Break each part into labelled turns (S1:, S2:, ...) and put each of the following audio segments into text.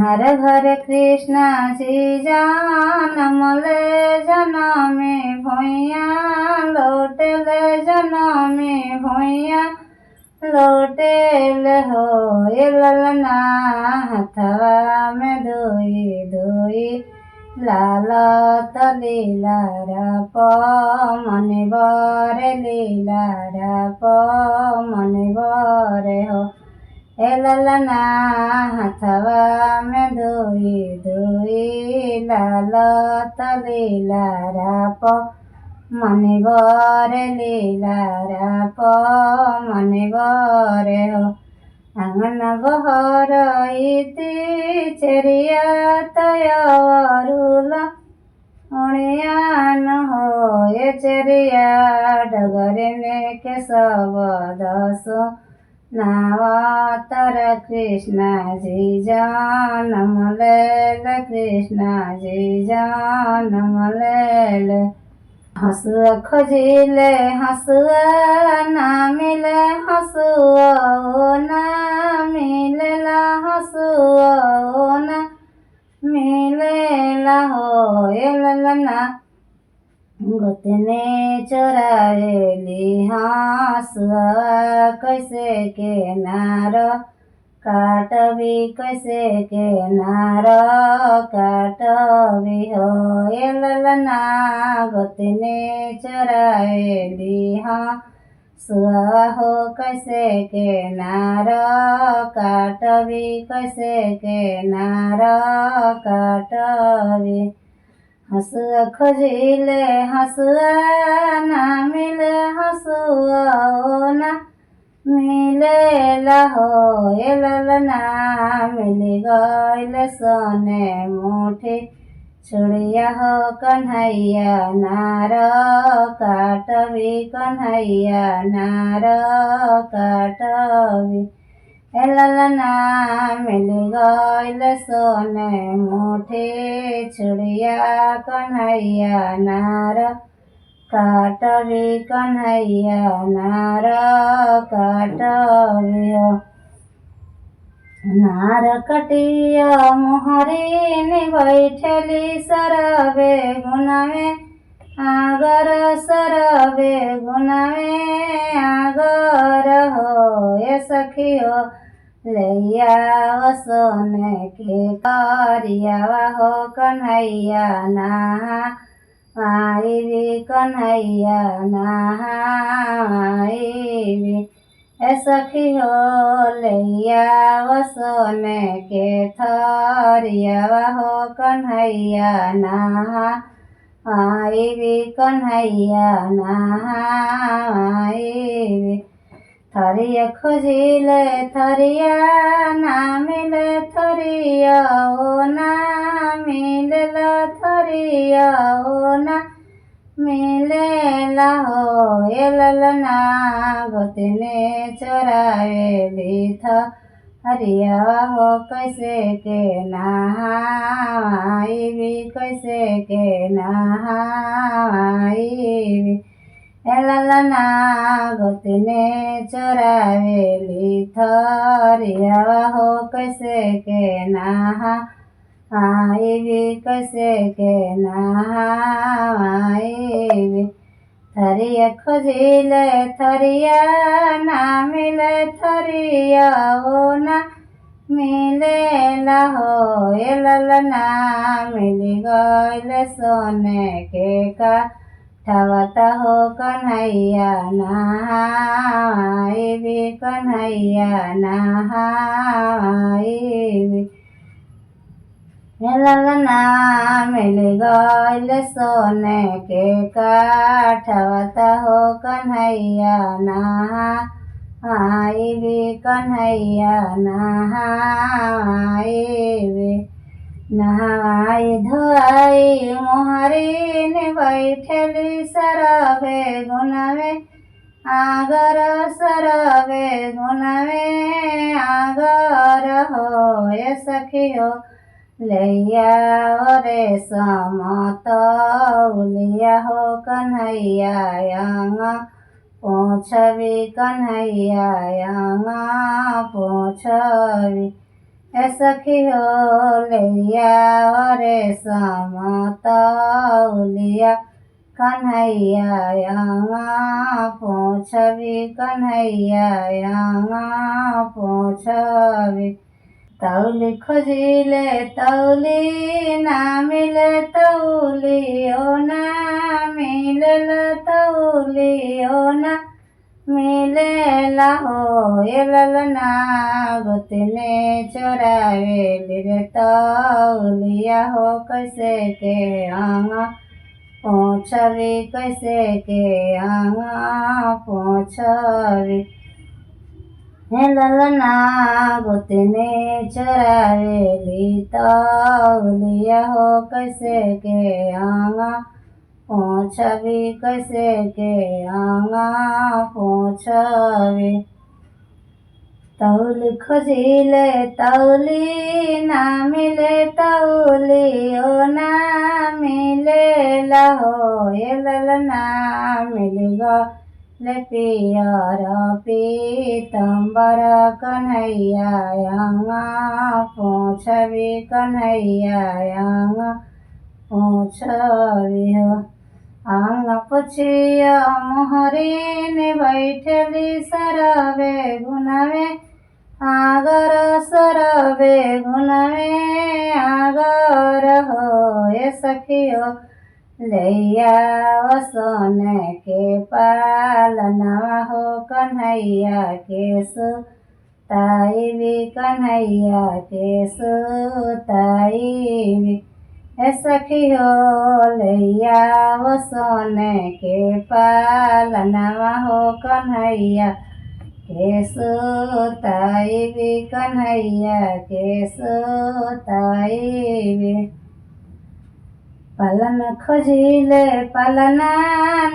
S1: हर घर कृष्ण जी जनमले जनमे भैया लौटले जनमे भैया लौटेल हो ललना हथवा में धोई धोई लाल लीला राप मन बर लीला राप मन बर हो ललना हथवा में धोई धोई लाल लीला राप मन बर लीला राप मन बर हो आंगन बहर चेरिया तयरुल उड़ियान हो ये चेरिया डगरे में के सब दसो नावतर कृष्ण जी जनम लेल कृष्ण जी जनम लेल हसुआ खोजिले हसुआ ना मिले हसुआ ना मिलेला हसुआ ना मिलेला हो ललना गोतने चोरावेली हसुआ कैसे के नार काटवी कैसे के नार काटवी हो ललना गोतने चोरावेली हसुआ हो कैसे के नार काटवी कैसे के नार काटवी हसुआ खोजिले हसुआ ना मिले हसुआ ना मिलेला हो ललना मिल गइल सोने मुठी चुड़िया हो कन्हैया नार काटवी कन्हैया नार काटवी ललना मिल गइल सोने मुठी चुड़िया कन्हैया नार काटवी कन्हैया नार काटवी हो नार कटिया मोहरी बैठली सरबे गुनावे आगर सरबे गुनावे आगर हो ये सखियो लैया सोने के करिया हो कन्हैया नहा आई भी कन्हैया नहा आई भी सखियो लैया सोने के थरिया हो कन्हैया नहा आई भी कन्हैया नहा आई भी थरिया खोजिले थरिया ना मिले थरिया ओ ना मिलेला थरिया ओ ना मिलेला हो ललना गोतने चोरावेली थरिया हो कैसे के नहाई भी कैसे के नहाई भी ललना गोतने चोरावेली थरिया हो कैसे के नहाई भी कैसे के नहाई भी थरिया खोजिले थरिया ना मिले थरिया ओ ना मिलेला हो ललना मिल गइल सोने के का ठवता हो कन्हैया नहाई भी कन्हैया नहाई भी ललना मिल गइल सोने के काठवता हो कन्हैया नहाई भी कन्हैया नहाई भी नहाई धोआई मोहरी बैठली सरबे गुनावे आगर सरबे गुनावे आगर हो ये सखियो लैया रे समतौलिया हो कन्हैया पूछवी कन्हैया पूछवी ए सखी हो लैया रे समतौलिया कन्हैया यहाँ पूछबी कन्हैया यहाँ पूछबी तौली खोजिले तौली ना मिले तौली ओ ना मिलल तौली ओ ना मिलेला हो ललना गोतने चोरावेली रे तौलिया हो कैसे के आंगा पूछबी कैसे के आंगा पूछबी हे ललना गोतने चोरावेली तौलिया हो कैसे के आंगा पूछबी कैसे के आंगा पूछबी तौली खोजिले तौली ना मिले तौली ओ ना मिलेला हो ललना मिल गले पियर पीतम्बर कन्हैया यहाँ पूछबी कन्हैया यहाँ पूछबी हो आंग पुछिया मोहरीन बैठली सरवे गुनवे आगर सरवे गुनवे आगर हो ए सखियो लैया वसन के पालना हो कन्हैया के सुताई भी कन्हैया के सुताई भी ए सखी हो लैया वसन के पालना हो कन्हैया के सुताई भी कन्हैया के सुताई भी पलन खोजिले पलना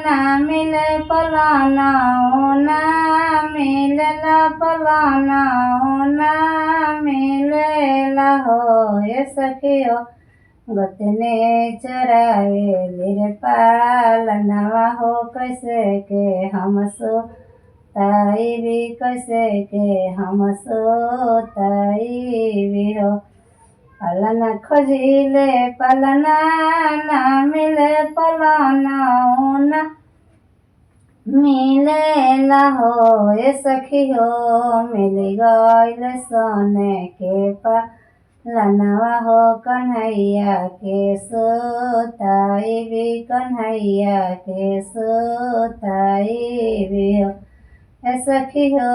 S1: ना मिले पलाना ना मिलला पलाना ना मिलेला हो ए सखी हो गोतने चोरावेली रे पालना हो कैसे के हम सोताई भी कैसे के हम सोताई भी हो पलना खोजिले पलना ना मिले पलाना ना मिलेला हो ए सखी हो मिल गइल सोने के पालनवा हो कन्हैया के सुताई भी कन्हैया के सुताई भी हो ए सखी हो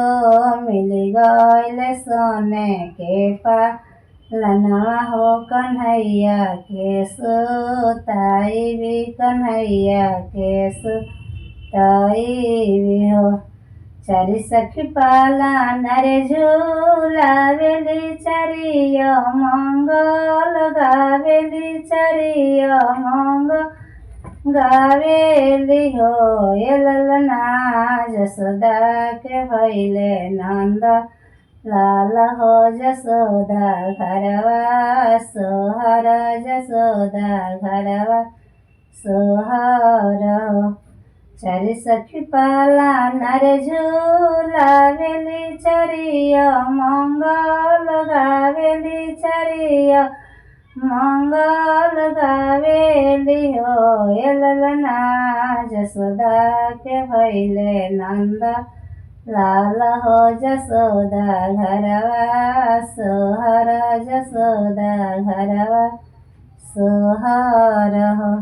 S1: मिल गइल सोने के पालनवा हो कन्हैया के सुताई भी कन्हैया के सुताई भी हो चारि सखी पाला नरे झूलावेली चारिय मंगल गावेली चारिय मंगल गावेली हो ललना जसोदा के भैले नंद लाल हो जसोदा घरवा सोहर जसोदा घरवा सोहर हो चारि सखी पाला नरे झूलावेली चारिय मंगल गावेली चारिय मंगल गावेली हो ललना जसोदा के भैले नंद लाल हो जसोदा घरवा सोहर जसोदा घरवा सोहर हो।